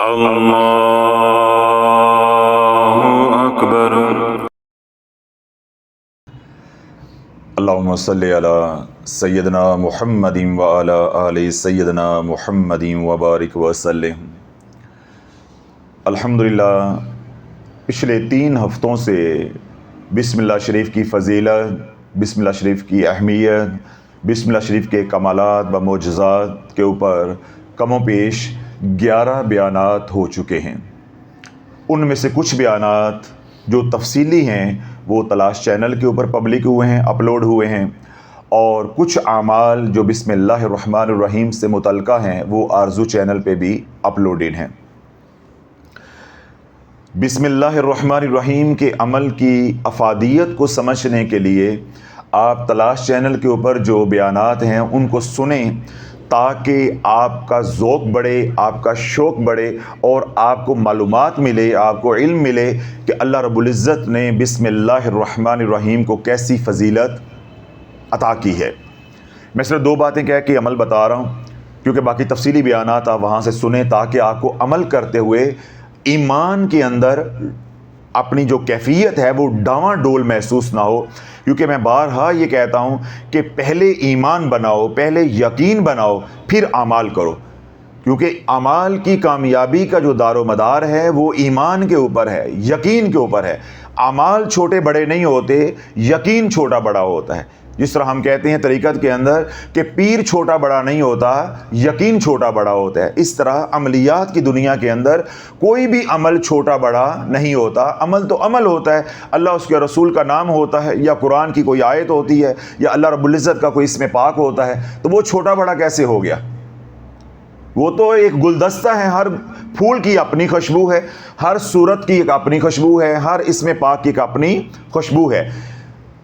اللہ اکبر۔ اللہم صلی علی سیدنا محمد وعلی آل سیدنا محمد وبارک وسلم۔ الحمدللہ پچھلے 3 ہفتوں سے بسم اللہ شریف کی فضیلت، بسم اللہ شریف کی اہمیت، بسم اللہ شریف کے کمالات و معجزات کے اوپر کم و بیش 11 بیانات ہو چکے ہیں۔ ان میں سے کچھ بیانات جو تفصیلی ہیں وہ تلاش چینل کے اوپر پبلک ہوئے ہیں، اپلوڈ ہوئے ہیں، اور کچھ اعمال جو بسم اللہ الرحمن الرحیم سے متعلقہ ہیں وہ آرزو چینل پہ بھی اپلوڈڈ ہیں۔ بسم اللہ الرحمن الرحیم کے عمل کی افادیت کو سمجھنے کے لیے آپ تلاش چینل کے اوپر جو بیانات ہیں ان کو سنیں، تاکہ آپ کا ذوق بڑھے، آپ کا شوق بڑھے، اور آپ کو معلومات ملے، آپ کو علم ملے کہ اللہ رب العزت نے بسم اللہ الرحمن الرحیم کو کیسی فضیلت عطا کی ہے۔ میں صرف 2 باتیں کہہ کے عمل بتا رہا ہوں، کیونکہ باقی تفصیلی بیانات آپ وہاں سے سنیں تاکہ آپ کو عمل کرتے ہوئے ایمان کے اندر اپنی جو کیفیت ہے وہ ڈاواں ڈول محسوس نہ ہو۔ کیونکہ میں بارہا یہ کہتا ہوں کہ پہلے ایمان بناؤ، پہلے یقین بناؤ، پھر اعمال کرو، کیونکہ اعمال کی کامیابی کا جو دار و مدار ہے وہ ایمان کے اوپر ہے، یقین کے اوپر ہے۔ اعمال چھوٹے بڑے نہیں ہوتے، یقین چھوٹا بڑا ہوتا ہے۔ جس طرح ہم کہتے ہیں طریقت کے اندر کہ پیر چھوٹا بڑا نہیں ہوتا، یقین چھوٹا بڑا ہوتا ہے، اس طرح عملیات کی دنیا کے اندر کوئی بھی عمل چھوٹا بڑا نہیں ہوتا۔ عمل تو عمل ہوتا ہے، اللہ اس کے رسول کا نام ہوتا ہے، یا قرآن کی کوئی آیت ہوتی ہے، یا اللہ رب العزت کا کوئی اسم پاک ہوتا ہے، تو وہ چھوٹا بڑا کیسے ہو گیا؟ وہ تو ایک گلدستہ ہے، ہر پھول کی اپنی خوشبو ہے، ہر صورت کی ایک اپنی خوشبو ہے، ہر اسم پاک کی ایک اپنی خوشبو ہے۔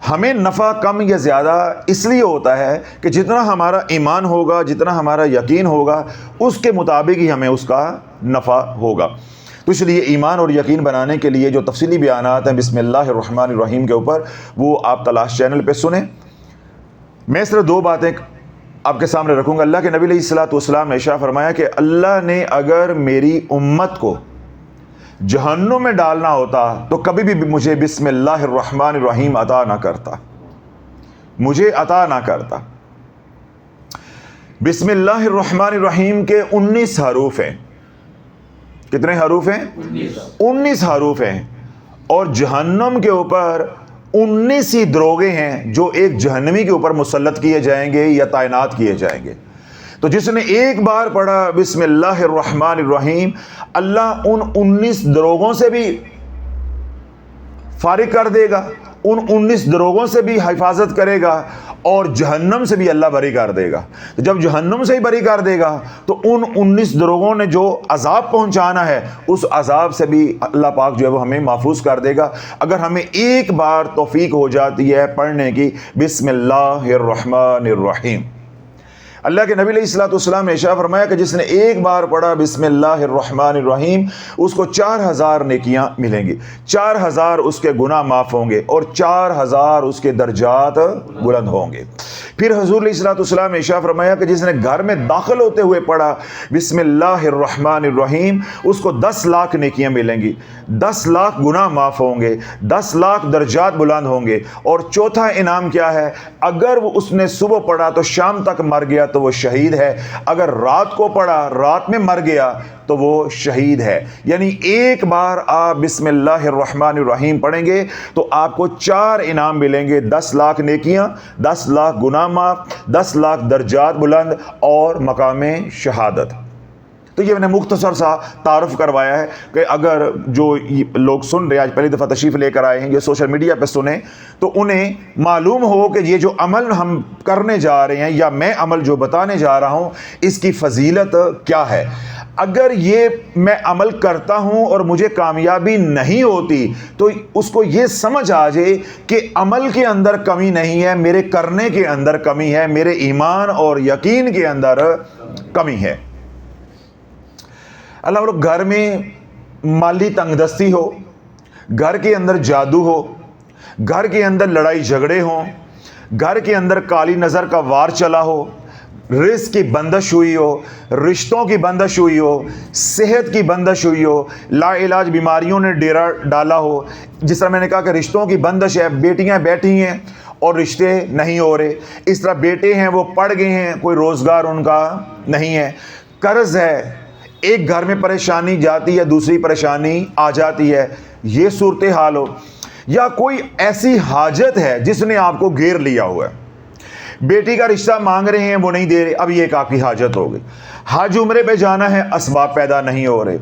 ہمیں نفع کم یا زیادہ اس لیے ہوتا ہے کہ جتنا ہمارا ایمان ہوگا، جتنا ہمارا یقین ہوگا، اس کے مطابق ہی ہمیں اس کا نفع ہوگا۔ تو اس لیے ایمان اور یقین بنانے کے لیے جو تفصیلی بیانات ہیں بسم اللہ الرحمن الرحیم کے اوپر، وہ آپ تلاش چینل پہ سنیں۔ میں صرف 2 باتیں آپ کے سامنے رکھوں گا۔ اللہ کے نبی علیہ الصلوۃ والسلام نے ارشاد فرمایا کہ اللہ نے اگر میری امت کو جہنم میں ڈالنا ہوتا تو کبھی بھی مجھے بسم اللہ الرحمن الرحیم عطا نہ کرتا، مجھے عطا نہ کرتا۔ بسم اللہ الرحمن الرحیم کے 19 حروف ہیں۔ کتنے حروف ہیں؟ 19 حروف ہیں، اور جہنم کے اوپر 19 ہی دروغے ہیں جو ایک جہنمی کے اوپر مسلط کیے جائیں گے یا تعینات کیے جائیں گے۔ تو جس نے ایک بار پڑھا بسم اللہ الرحمن الرحیم، اللہ ان 19 دروغوں سے بھی فارغ کر دے گا، ان 19 دروغوں سے بھی حفاظت کرے گا، اور جہنم سے بھی اللہ بری کر دے گا۔ تو جب جہنم سے ہی بری کر دے گا تو ان 19 دروغوں نے جو عذاب پہنچانا ہے اس عذاب سے بھی اللہ پاک جو ہے وہ ہمیں محفوظ کر دے گا، اگر ہمیں ایک بار توفیق ہو جاتی ہے پڑھنے کی بسم اللہ الرحمن الرحیم۔ اللہ کے نبی علیہ الصلوۃ والسلام نے ارشاد فرمایا کہ جس نے ایک بار پڑھا بسم اللہ الرحمن الرحیم، اس کو 4000 نیکیاں ملیں گی، 4000 اس کے گناہ معاف ہوں گے، اور 4000 اس کے درجات بلند ہوں گے۔ پھر حضور علیہ الصلوۃ والسلام نے ارشاد فرمایا کہ جس نے گھر میں داخل ہوتے ہوئے پڑھا بسم اللہ الرحمن الرحیم، اس کو 10 لاکھ نیکیاں ملیں گی، 10 لاکھ گناہ معاف ہوں گے، 10 لاکھ درجات بلند ہوں گے۔ اور چوتھا انعام کیا ہے؟ اگر وہ اس نے صبح پڑھا تو شام تک مر گیا تو وہ شہید ہے، اگر رات کو پڑھا رات میں مر گیا تو وہ شہید ہے۔ یعنی ایک بار آپ بسم اللہ الرحمن الرحیم پڑھیں گے تو آپ کو 4 انعام ملیں گے، 10 لاکھ نیکیاں، 10 لاکھ گناہ معاف، 10 لاکھ درجات بلند، اور مقام شہادت۔ تو یہ میں نے مختصر سا تعارف کروایا ہے کہ اگر جو لوگ سن رہے آج پہلی دفعہ تشریف لے کر آئے ہیں، یہ سوشل میڈیا پہ سنیں، تو انہیں معلوم ہو کہ یہ جو عمل ہم کرنے جا رہے ہیں یا میں عمل جو بتانے جا رہا ہوں اس کی فضیلت کیا ہے۔ اگر یہ میں عمل کرتا ہوں اور مجھے کامیابی نہیں ہوتی تو اس کو یہ سمجھ آ جائے کہ عمل کے اندر کمی نہیں ہے، میرے کرنے کے اندر کمی ہے، میرے ایمان اور یقین کے اندر کمی ہے۔ اللہ وہ لوگ گھر میں مالی تنگ دستی ہو، گھر کے اندر جادو ہو، گھر کے اندر لڑائی جھگڑے ہوں، گھر کے اندر کالی نظر کا وار چلا ہو، رزق کی بندش ہوئی ہو، رشتوں کی بندش ہوئی ہو، صحت کی بندش ہوئی ہو، لا علاج بیماریوں نے ڈیرا ڈالا ہو، جس طرح میں نے کہا کہ رشتوں کی بندش ہے، بیٹیاں بیٹھی ہیں اور رشتے نہیں ہو رہے، اس طرح بیٹے ہیں وہ پڑھ گئے ہیں، کوئی روزگار ان کا نہیں ہے، قرض ہے، ایک گھر میں پریشانی جاتی ہے دوسری پریشانی آ جاتی ہے، یہ صورتحال ہو، یا کوئی ایسی حاجت ہے جس نے آپ کو گھیر لیا ہوا ہے، بیٹی کا رشتہ مانگ رہے ہیں وہ نہیں دے رہے، اب یہ ایک آپ کی حاجت ہو گئی، حج عمرے پہ جانا ہے اسباب پیدا نہیں ہو رہے،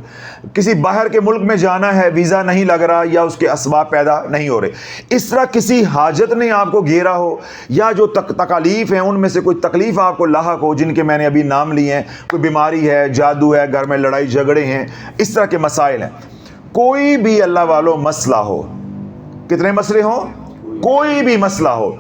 کسی باہر کے ملک میں جانا ہے ویزا نہیں لگ رہا یا اس کے اسباب پیدا نہیں ہو رہے، اس طرح کسی حاجت نے آپ کو گھیرا ہو، یا جو تکالیف ہیں ان میں سے کوئی تکلیف آپ کو لاحق ہو، جن کے میں نے ابھی نام لیے ہیں، کوئی بیماری ہے، جادو ہے، گھر میں لڑائی جھگڑے ہیں، اس طرح کے مسائل ہیں، کوئی بھی اللہ والو مسئلہ ہو، کتنے مسئلے ہوں، کوئی بھی مسئلہ ہو،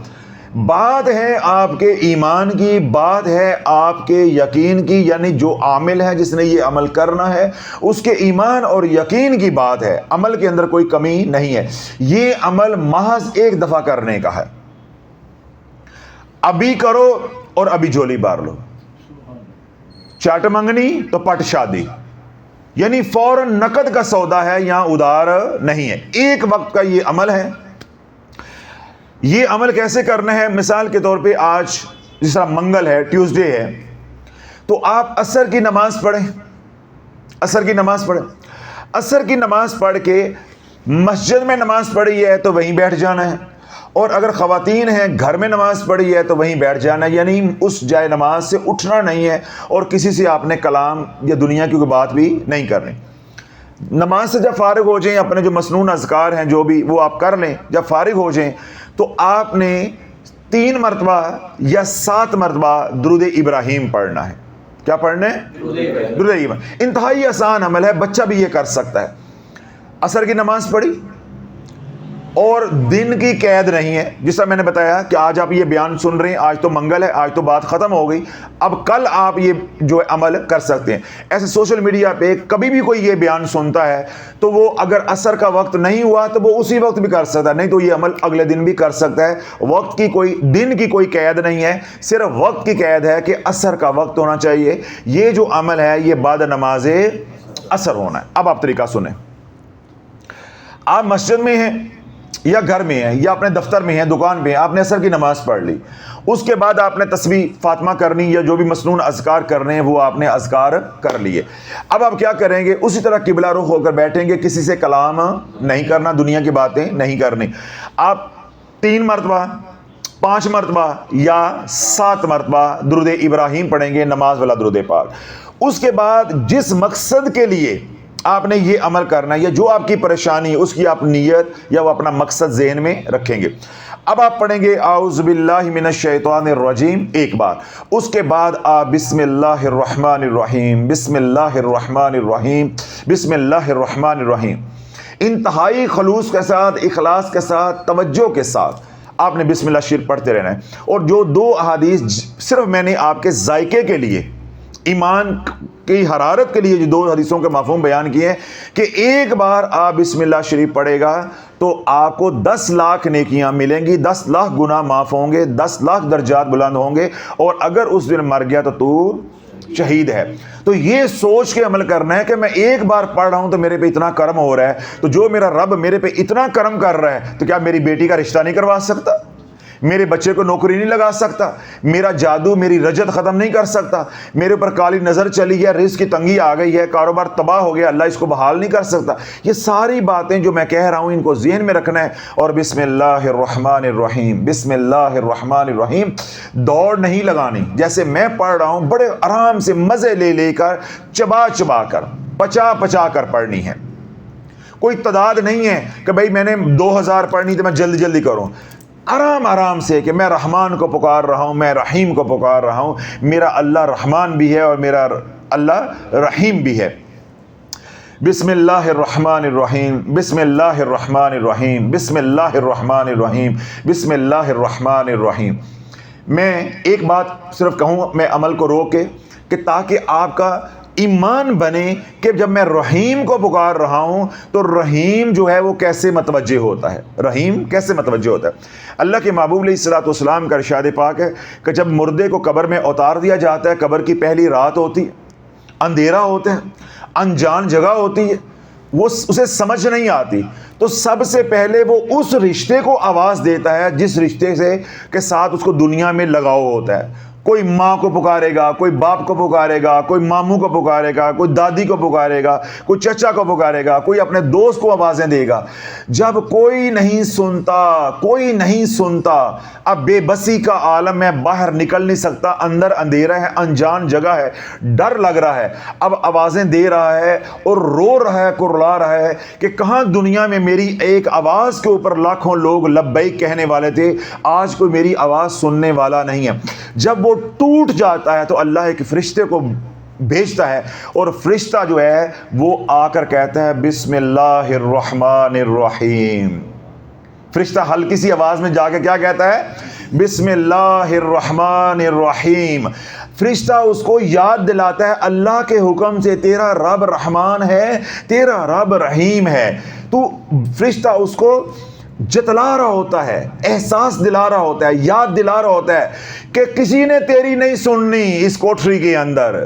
بات ہے آپ کے ایمان کی، بات ہے آپ کے یقین کی، یعنی جو عامل ہے جس نے یہ عمل کرنا ہے اس کے ایمان اور یقین کی بات ہے، عمل کے اندر کوئی کمی نہیں ہے، یہ عمل محض ایک دفعہ کرنے کا ہے، ابھی کرو اور ابھی جھولی بار لو، چاٹ منگنی تو پٹ شادی، یعنی فوراً نقد کا سودا ہے، یہاں ادھار نہیں ہے، ایک وقت کا یہ عمل ہے۔ یہ عمل کیسے کرنا ہے؟ مثال کے طور پہ آج جس طرح منگل ہے، ٹیوزڈے ہے، تو آپ عصر کی نماز پڑھیں، عصر کی نماز پڑھیں، عصر کی نماز پڑھ کے مسجد میں نماز پڑھی ہے تو وہیں بیٹھ جانا ہے، اور اگر خواتین ہیں گھر میں نماز پڑھی ہے تو وہیں بیٹھ جانا ہے، یعنی اس جائے نماز سے اٹھنا نہیں ہے، اور کسی سے آپ نے کلام یا دنیا کی کوئی بات بھی نہیں کرنی۔ نماز سے جب فارغ ہو جائیں، اپنے جو مسنون اذکار ہیں جو بھی وہ آپ کر لیں، جب فارغ ہو جائیں تو آپ نے 3 مرتبہ یا 7 مرتبہ درود ابراہیم پڑھنا ہے۔ کیا پڑھنا ہے؟ درود ابراہیم۔ انتہائی آسان عمل ہے، بچہ بھی یہ کر سکتا ہے۔ عصر کی نماز پڑھی اور دن کی قید نہیں ہے، جس طرح میں نے بتایا کہ آج آپ یہ بیان سن رہے ہیں، آج تو منگل ہے، آج تو بات ختم ہو گئی، اب کل آپ یہ جو عمل کر سکتے ہیں۔ ایسے سوشل میڈیا پہ کبھی بھی کوئی یہ بیان سنتا ہے تو وہ اگر عصر کا وقت نہیں ہوا تو وہ اسی وقت بھی کر سکتا ہے، نہیں تو یہ عمل اگلے دن بھی کر سکتا ہے۔ وقت کی کوئی، دن کی کوئی قید نہیں ہے، صرف وقت کی قید ہے کہ عصر کا وقت ہونا چاہیے۔ یہ جو عمل ہے یہ بعد نماز عصر ہونا ہے۔ اب آپ طریقہ سنیں، آپ مسجد میں ہیں یا گھر میں ہیں یا اپنے دفتر میں ہیں، دکان پہ ہیں، آپ نے عصر کی نماز پڑھ لی، اس کے بعد آپ نے تسبیح فاطمہ کرنی یا جو بھی مسنون اذکار کرنے ہیں وہ آپ نے اذکار کر لیے۔ اب آپ کیا کریں گے؟ اسی طرح قبلہ رخ ہو کر بیٹھیں گے، کسی سے کلام نہیں کرنا، دنیا کی باتیں نہیں کرنی۔ آپ 3 مرتبہ، 5 مرتبہ یا 7 مرتبہ درود ابراہیم پڑھیں گے، نماز والا درود پاک۔ اس کے بعد جس مقصد کے لیے آپ نے یہ عمل کرنا ہے یا جو آپ کی پریشانی ہے اس کی آپ نیت یا وہ اپنا مقصد ذہن میں رکھیں گے۔ اب آپ پڑھیں گے اعوذ باللہ من الشیطان الرجیم ایک بار، اس کے بعد آپ بسم اللہ الرحمن الرحیم، بسم اللہ الرحمن الرحیم، بسم اللہ الرحمن الرحیم، انتہائی خلوص کے ساتھ، اخلاص کے ساتھ، توجہ کے ساتھ آپ نے بسم اللہ شریف پڑھتے رہنا ہے۔ اور جو 2 احادیث صرف میں نے آپ کے ذائقے کے لیے، ایمان کی حرارت کے لیے جو 2 حدیثوں کے مفہوم بیان کیے ہیں کہ ایک بار آپ بسم اللہ شریف پڑھے گا تو آپ کو 10 لاکھ نیکیاں ملیں گی، 10 لاکھ گناہ معاف ہوں گے، 10 لاکھ درجات بلند ہوں گے، اور اگر اس دن مر گیا تو شہید ہے۔ تو یہ سوچ کے عمل کرنا ہے کہ میں ایک بار پڑھ رہا ہوں تو میرے پہ اتنا کرم ہو رہا ہے، تو جو میرا رب میرے پہ اتنا کرم کر رہا ہے تو کیا میری بیٹی کا رشتہ نہیں کروا سکتا؟ میرے بچے کو نوکری نہیں لگا سکتا؟ میرا جادو، میری رجت ختم نہیں کر سکتا؟ میرے اوپر کالی نظر چلی ہے، رزق کی تنگی آ گئی ہے، کاروبار تباہ ہو گیا، اللہ اس کو بحال نہیں کر سکتا؟ یہ ساری باتیں جو میں کہہ رہا ہوں ان کو ذہن میں رکھنا ہے، اور بسم اللہ الرحمن الرحیم، بسم اللہ الرحمن الرحیم دوڑ نہیں لگانی، جیسے میں پڑھ رہا ہوں بڑے آرام سے مزے لے لے کر، چبا چبا کر، پچا پچا کر پڑھنی ہے۔ کوئی تعداد نہیں ہے کہ بھئی میں نے 2000 پڑھنی تو میں جلدی جلدی کروں، آرام آرام سے کہ میں رحمان کو پکار رہا ہوں، میں رحیم کو پکار رہا ہوں، میرا اللہ رحمان بھی ہے اور میرا اللہ رحیم بھی ہے۔ بسم اللہ الرحمن الرحیم، بسم اللہ الرحمن الرحیم، بسم اللہ الرحمن الرحیم، بسم اللہ الرحمن الرحیم۔ میں ایک بات صرف کہوں، میں عمل کو روک کے کہ تاکہ آپ کا ایمان بنے کہ جب میں رحیم کو پکار رہا ہوں تو رحیم جو ہے وہ کیسے متوجہ ہوتا ہے، رحیم کیسے متوجہ ہوتا ہے۔ اللہ کے محبوب علیہ الصلوۃ والسلام کا ارشاد پاک ہے کہ جب مردے کو قبر میں اتار دیا جاتا ہے، قبر کی پہلی رات ہوتی ہے، اندھیرا ہوتا ہے، انجان جگہ ہوتی ہے، وہ اسے سمجھ نہیں آتی، تو سب سے پہلے وہ اس رشتے کو آواز دیتا ہے جس رشتے سے کے ساتھ اس کو دنیا میں لگاؤ ہوتا ہے۔ کوئی ماں کو پکارے گا، کوئی باپ کو پکارے گا، کوئی ماموں کو پکارے گا، کوئی دادی کو پکارے گا، کوئی چچا کو پکارے گا، کوئی اپنے دوست کو آوازیں دے گا۔ جب کوئی نہیں سنتا، اب بے بسی کا عالم میں باہر نکل نہیں سکتا، اندر اندھیرا ہے، انجان جگہ ہے، ڈر لگ رہا ہے، اب آوازیں دے رہا ہے اور رو رہا ہے، کرلا رہا ہے کہ کہاں دنیا میں میری ایک آواز کے اوپر لاکھوں لوگ لبیک کہنے والے تھے، آج کوئی میری آواز سننے والا نہیں ہے۔ جب وہ ٹوٹ جاتا ہے تو اللہ ایک فرشتے کو بھیجتا ہے، اور فرشتہ جو ہے وہ آ کر کہتا ہے بسم اللہ الرحمن الرحیم۔ فرشتہ ہلکی سی آواز میں جا کے کیا کہتا ہے؟ بسم اللہ الرحمن الرحیم۔ فرشتہ اس کو یاد دلاتا ہے اللہ کے حکم سے تیرا رب رحمان ہے، تیرا رب رحیم ہے۔ تو فرشتہ اس کو جتلا رہا ہوتا ہے، احساس دلا رہا ہوتا ہے، یاد دلا رہا ہوتا ہے کہ کسی نے تیری نہیں سننی، اس کوٹری کے اندر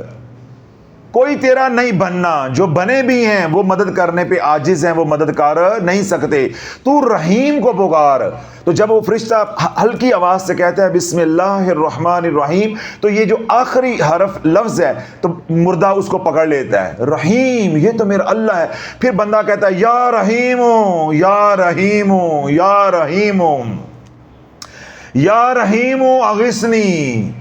کوئی تیرا نہیں بننا، جو بنے بھی ہیں وہ مدد کرنے پہ عاجز ہیں، وہ مدد کر نہیں سکتے، تو رحیم کو پکار۔ تو جب وہ فرشتہ ہلکی آواز سے کہتا ہے بسم اللہ الرحمن الرحیم، تو یہ جو آخری حرف لفظ ہے تو مردہ اس کو پکڑ لیتا ہے، رحیم، یہ تو میرا اللہ ہے۔ پھر بندہ کہتا ہے یا رحیم یا رحیم یا رحیم یا رحیم اغثنی،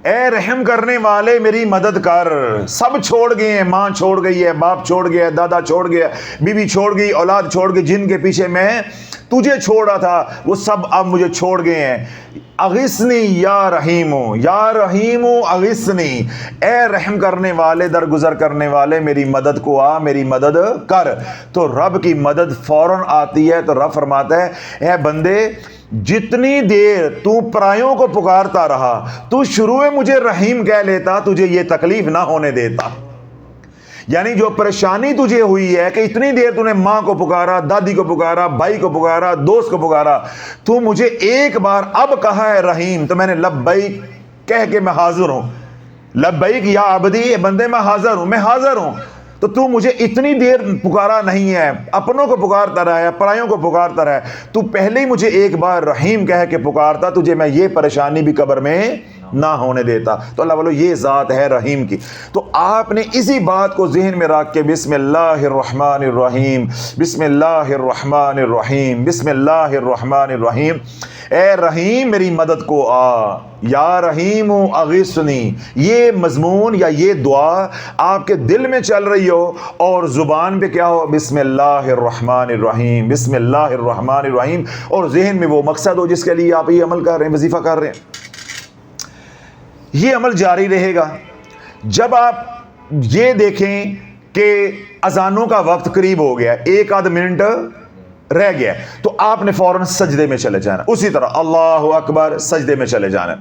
اے رحم کرنے والے میری مدد کر۔ سب چھوڑ گئے ہیں، ماں چھوڑ گئی ہے، باپ چھوڑ گیا، دادا چھوڑ گیا، بیوی چھوڑ گئی، اولاد چھوڑ گئی، جن کے پیچھے میں تجھے چھوڑا تھا وہ سب اب مجھے چھوڑ گئے ہیں۔ اغثنی یا رحیم اغثنی، اے رحم کرنے والے، درگزر کرنے والے، میری مدد کو آ، میری مدد کر۔ تو رب کی مدد فوراً آتی ہے۔ تو رب فرماتا ہے اے بندے، جتنی دیر تو پرایوں کو پکارتا رہا، تو شروع میں مجھے رحیم کہہ لیتا، تجھے یہ تکلیف نہ ہونے دیتا۔ یعنی جو پریشانی تجھے ہوئی ہے کہ اتنی دیر تو نے ماں کو پکارا، دادی کو پکارا، بھائی کو پکارا، دوست کو پکارا، تو مجھے ایک بار اب کہا ہے رحیم، تو میں نے لبیک کہہ کے میں حاضر ہوں، لبیک یا عبدی، بندے میں حاضر ہوں۔ تو مجھے اتنی دیر پکارا نہیں ہے، اپنوں کو پکارتا رہا ہے، پرایوں کو پکارتا رہا ہے، تو پہلے ہی مجھے ایک بار رحیم کہہ کے پکارتا، تجھے میں یہ پریشانی بھی قبر میں نہ ہونے دیتا۔ تو اللہ والو یہ ذات ہے رحیم کی۔ تو آپ نے اسی بات کو ذہن میں رکھ کے بسم اللہ الرحمن الرحیم، بسم اللہ الرحمن الرحیم، بسم اللہ الرحمن الرحیم، اے رحیم میری مدد کو آ، یا رحیم اغثنی، یہ مضمون یا یہ دعا آپ کے دل میں چل رہی ہو اور زبان پہ کیا ہو، بسم اللہ الرحمن الرحیم، بسم اللہ الرحمن الرحیم، اور ذہن میں وہ مقصد ہو جس کے لیے آپ یہ عمل کر رہے ہیں، وظیفہ کر رہے ہیں۔ یہ عمل جاری رہے گا۔ جب آپ یہ دیکھیں کہ اذانوں کا وقت قریب ہو گیا، ایک آدھ منٹ رہ گیا، تو آپ نے فوراً سجدے میں چلے جانا، اسی طرح اللہ اکبر، سجدے میں چلے جانا،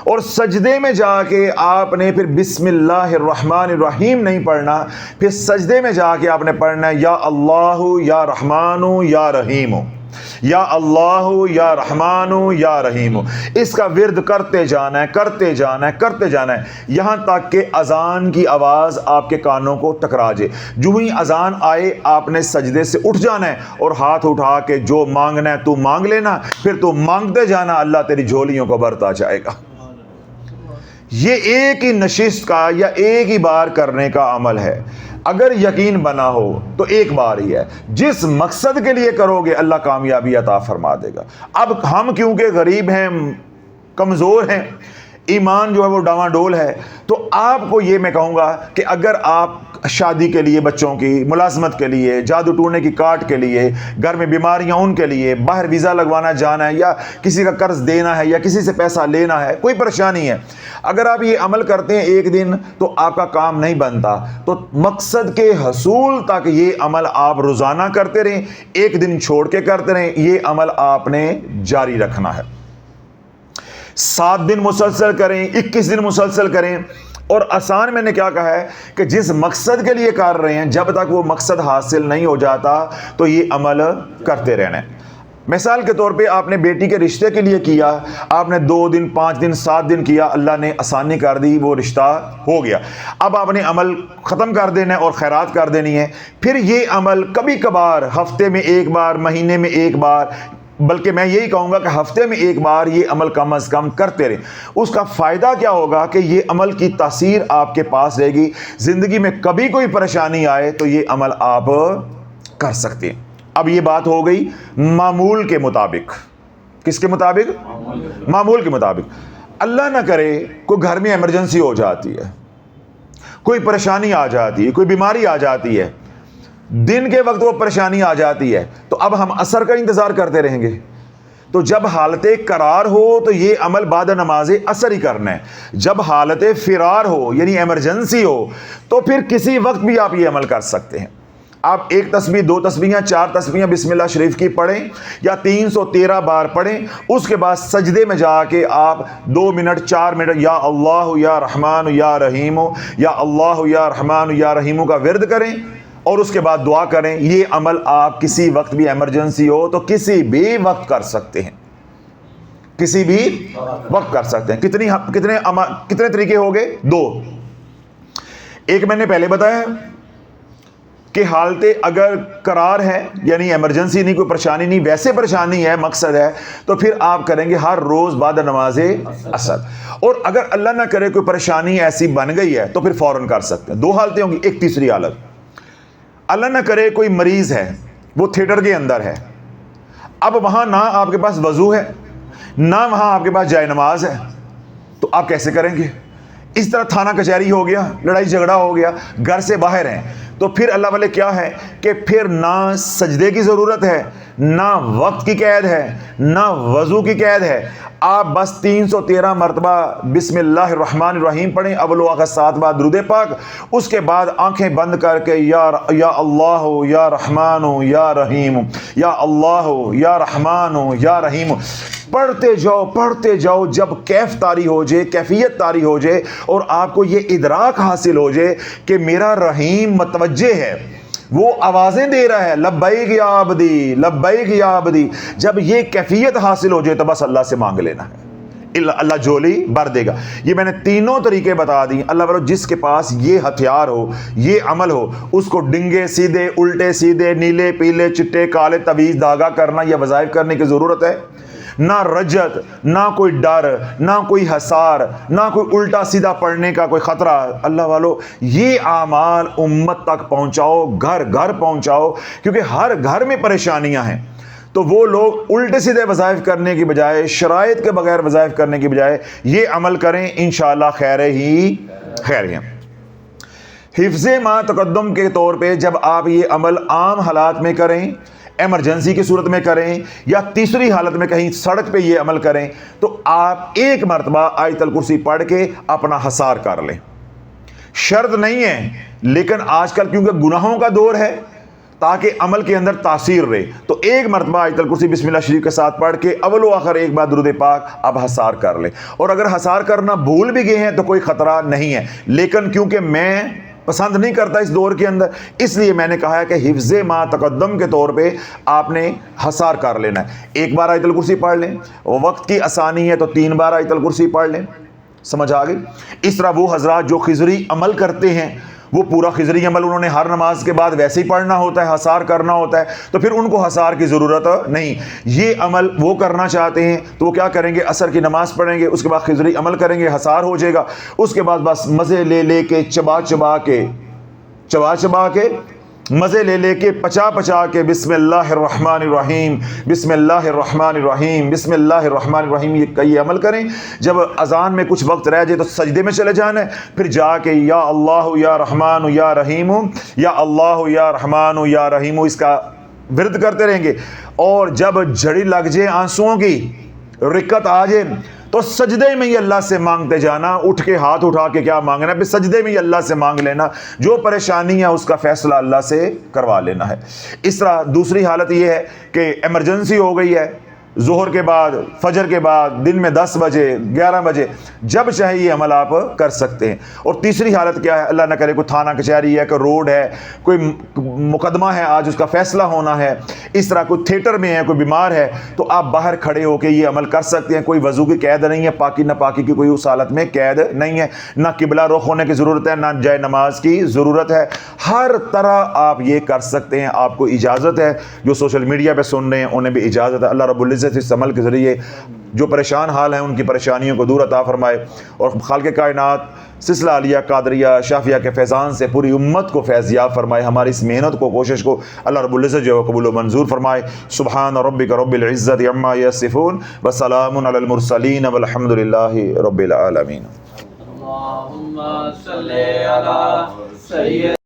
اور سجدے میں جا کے آپ نے پھر بسم اللہ الرحمن الرحیم نہیں پڑھنا، پھر سجدے میں جا کے آپ نے پڑھنا ہے یا اللہ یا رحمان یا رحیم، یا اللہ یا رحمان یا رحیم۔ اس کا ورد کرتے جانا ہے، کرتے جانا ہے، کرتے جانا ہے، یہاں تک کہ اذان کی آواز آپ کے کانوں کو ٹکرا جائے۔ جو ہی اذان آئے آپ نے سجدے سے اٹھ جانا ہے اور ہاتھ اٹھا کے جو مانگنا ہے تو مانگ لینا، پھر تو مانگتے جانا، اللہ تیری جھولیوں کو بھرتا جائے گا۔ یہ ایک ہی نشست کا یا ایک ہی بار کرنے کا عمل ہے۔ اگر یقین بنا ہو تو ایک بار ہی ہے، جس مقصد کے لیے کرو گے اللہ کامیابی عطا فرما دے گا۔ اب ہم کیونکہ غریب ہیں، کمزور ہیں، ایمان جو ہے وہ ڈاواں ڈول ہے، تو آپ کو یہ میں کہوں گا کہ اگر آپ شادی کے لیے، بچوں کی ملازمت کے لیے، جادو ٹونے کی کاٹ کے لیے، گھر میں بیماریاں ان کے لیے، باہر ویزا لگوانا جانا ہے، یا کسی کا قرض دینا ہے، یا کسی سے پیسہ لینا ہے، کوئی پریشانی ہے، اگر آپ یہ عمل کرتے ہیں ایک دن تو آپ کا کام نہیں بنتا، تو مقصد کے حصول تک یہ عمل آپ روزانہ کرتے رہیں، ایک دن چھوڑ کے کرتے رہیں، یہ عمل آپ نے جاری رکھنا ہے۔ 7 دن مسلسل کریں، 21 دن مسلسل کریں، اور آسان میں نے کیا کہا ہے کہ جس مقصد کے لیے کر رہے ہیں جب تک وہ مقصد حاصل نہیں ہو جاتا تو یہ عمل کرتے رہنا ہے۔ مثال کے طور پہ آپ نے بیٹی کے رشتے کے لیے کیا، آپ نے 2 دن 5 دن 7 دن کیا، اللہ نے آسانی کر دی، وہ رشتہ ہو گیا۔ اب آپ نے عمل ختم کر دینا ہے اور خیرات کر دینی ہے۔ پھر یہ عمل کبھی کبھار ہفتے میں 1 بار، مہینے میں 1 بار، بلکہ میں یہی کہوں گا کہ ہفتے میں 1 بار یہ عمل کم از کم کرتے رہیں۔ اس کا فائدہ کیا ہوگا کہ یہ عمل کی تاثیر آپ کے پاس رہے گی، زندگی میں کبھی کوئی پریشانی آئے تو یہ عمل آپ کر سکتے ہیں۔ اب یہ بات ہو گئی معمول کے مطابق۔ کس کے مطابق؟ معمول کے مطابق۔ اللہ نہ کرے کوئی گھر میں ایمرجنسی ہو جاتی ہے، کوئی پریشانی آ جاتی ہے، کوئی بیماری آ جاتی ہے، دن کے وقت وہ پریشانی آ جاتی ہے، تو اب ہم عصر کا انتظار کرتے رہیں گے؟ تو جب حالت قرار ہو تو یہ عمل بعد نماز عصر ہی کرنا ہے۔ جب حالت فرار ہو یعنی ایمرجنسی ہو تو پھر کسی وقت بھی آپ یہ عمل کر سکتے ہیں۔ آپ 1 تسبیح 2 تسبیحاں 4 تسبیحاں بسم اللہ شریف کی پڑھیں یا 313 بار پڑھیں، اس کے بعد سجدے میں جا کے آپ 2 منٹ 4 منٹ یا اللہ یا رحمان یا رحیم یا اللہ یا رحمان یا رحیم کا ورد کریں اور اس کے بعد دعا کریں۔ یہ عمل آپ کسی وقت بھی ایمرجنسی ہو تو کسی بھی وقت کر سکتے ہیں، کسی بھی وقت کر سکتے ہیں۔ کتنے طریقے ہو گئے؟ 2۔ ایک میں نے پہلے بتایا کہ حالت اگر قرار ہے یعنی ایمرجنسی نہیں، کوئی پریشانی نہیں، ویسے پریشانی ہے، مقصد ہے، تو پھر آپ کریں گے ہر روز بعد نماز عصر۔ اور اگر اللہ نہ کرے کوئی پریشانی ایسی بن گئی ہے تو پھر فوراً کر سکتے ہیں۔ 2 حالتیں ہوں گی۔ ایک تیسری حالت، اللہ نہ کرے کوئی مریض ہے، وہ تھیٹر کے اندر ہے، اب وہاں نہ آپ کے پاس وضو ہے نہ وہاں آپ کے پاس جائے نماز ہے، تو آپ کیسے کریں گے؟ اس طرح تھانہ کچہری ہو گیا، لڑائی جھگڑا ہو گیا، گھر سے باہر ہیں، تو پھر اللہ والے کیا ہے کہ پھر نہ سجدے کی ضرورت ہے، نہ وقت کی قید ہے، نہ وضو کی قید ہے۔ آپ بس 313 مرتبہ بسم اللہ الرحمن الرحیم پڑھیں، اول و آخر 7 بار درود پاک، اس کے بعد آنکھیں بند کر کے یا اللہ یا رحمان یا رحیم یا اللہ یا رحمان یا رحیم پڑھتے جاؤ جب کیف طاری ہو جائے، کیفیت طاری ہو جائے اور آپ کو یہ ادراک حاصل ہو جائے کہ میرا رحیم متوجہ ہے، وہ آوازیں دے رہا ہے لبیک یا عبدی لبیک یا عبدی۔ جب یہ کیفیت حاصل ہو جائے تو بس اللہ سے مانگ لینا ہے، اللہ جھولی بھر دے گا۔ یہ میں نے تینوں طریقے بتا دی۔ اللہ والو جس کے پاس یہ ہتھیار ہو، یہ عمل ہو، اس کو ڈنگے سیدھے الٹے سیدھے نیلے پیلے چٹے کالے تویز دھاگا کرنا یا وظائف کرنے کی ضرورت ہے۔ نہ رجت، نہ کوئی ڈر، نہ کوئی حسار، نہ کوئی الٹا سیدھا پڑھنے کا کوئی خطرہ۔ اللہ والو یہ اعمال امت تک پہنچاؤ، گھر گھر پہنچاؤ، کیونکہ ہر گھر میں پریشانیاں ہیں۔ تو وہ لوگ الٹے سیدھے وظائف کرنے کی بجائے، شرائط کے بغیر وظائف کرنے کی بجائے یہ عمل کریں، انشاءاللہ خیر ہی خیر ہے۔ حفظ ما تقدم کے طور پہ جب آپ یہ عمل عام حالات میں کریں، ایمرجنسی کی صورت میں کریں یا تیسری حالت میں کہیں سڑک پہ یہ عمل کریں، تو آپ 1 مرتبہ آیت الکرسی پڑھ کے اپنا حصار کر لیں۔ شرط نہیں ہے، لیکن آج کل کیونکہ گناہوں کا دور ہے، تاکہ عمل کے اندر تاثیر رہے، تو 1 مرتبہ آیت الکرسی بسم اللہ شریف کے ساتھ پڑھ کے اول و آخر 1 بار درود پاک اب حصار کر لیں۔ اور اگر حصار کرنا بھول بھی گئے ہیں تو کوئی خطرہ نہیں ہے، لیکن کیونکہ میں پسند نہیں کرتا اس دور کے اندر، اس لیے میں نے کہا ہے کہ حفظ ما تقدم کے طور پہ آپ نے حصار کر لینا ہے۔ 1 بار آیت الکرسی پڑھ لیں، وقت کی آسانی ہے تو 3 بار آیت الکرسی پڑھ لیں۔ سمجھ آ گئی؟ اس طرح وہ حضرات جو خضری عمل کرتے ہیں، وہ پورا خضری عمل انہوں نے ہر نماز کے بعد ویسے ہی پڑھنا ہوتا ہے، حصار کرنا ہوتا ہے، تو پھر ان کو حصار کی ضرورت نہیں۔ یہ عمل وہ کرنا چاہتے ہیں تو وہ کیا کریں گے؟ عصر کی نماز پڑھیں گے، اس کے بعد خضری عمل کریں گے، حصار ہو جائے گا، اس کے بعد بس مزے لے کے چبا چبا کے مزے لے کے پچا کے بسم اللہ الرحمن الرحیم بسم اللہ الرحمن الرحیم بسم اللہ الرحمن الرحیم یہ عمل کریں۔ جب اذان میں کچھ وقت رہ جائے تو سجدے میں چلے جانا ہے، پھر جا کے یا اللہ یا رحمان یا رحیم یا اللہ یا رحمان یا رحیم اس کا ورد کرتے رہیں گے۔ اور جب جھڑی لگ جائے آنسوؤں کی، رکت آ جائے، تو سجدے میں ہی اللہ سے مانگتے جانا، اٹھ کے ہاتھ اٹھا کے کیا مانگنا ہے، پھر سجدے میں ہی اللہ سے مانگ لینا، جو پریشانی ہے اس کا فیصلہ اللہ سے کروا لینا ہے۔ اس طرح دوسری حالت یہ ہے کہ ایمرجنسی ہو گئی ہے، ظہر کے بعد، فجر کے بعد، دن میں 10 بجے 11 بجے، جب چاہے یہ عمل آپ کر سکتے ہیں۔ اور تیسری حالت کیا ہے؟ اللہ نہ کرے کوئی تھانہ کچہری ہے، کوئی روڈ ہے، کوئی مقدمہ ہے، آج اس کا فیصلہ ہونا ہے، اس طرح کوئی تھیٹر میں ہے، کوئی بیمار ہے، تو آپ باہر کھڑے ہو کے یہ عمل کر سکتے ہیں۔ کوئی وضو کی قید نہیں ہے، پاکی نہ پاکی کی کوئی اس حالت میں قید نہیں ہے، نہ قبلہ رخ ہونے کی ضرورت ہے، نہ جائے نماز کی ضرورت ہے۔ ہر طرح آپ یہ کر سکتے ہیں، آپ کو اجازت ہے۔ جو سوشل میڈیا پہ سن رہے ہیں انہیں بھی اجازت ہے۔ اللہ رب العزت اس عمل کے ذریعے جو پریشان حال ہیں ان کی پریشانیوں کو دور عطا فرمائے، اور خالق کائنات سلسلہ عالیہ قادریہ شافیہ کے فیضان سے پوری امت کو فیض یاب فرمائے۔ ہماری اس محنت کو، کوشش کو اللہ رب العزت جو ہے قبول و منظور فرمائے۔ سبحان ربک رب العزت عما یصفون وسلام علی المرسلین والحمد للہ رب العالمین۔ اللہم صلی علی سید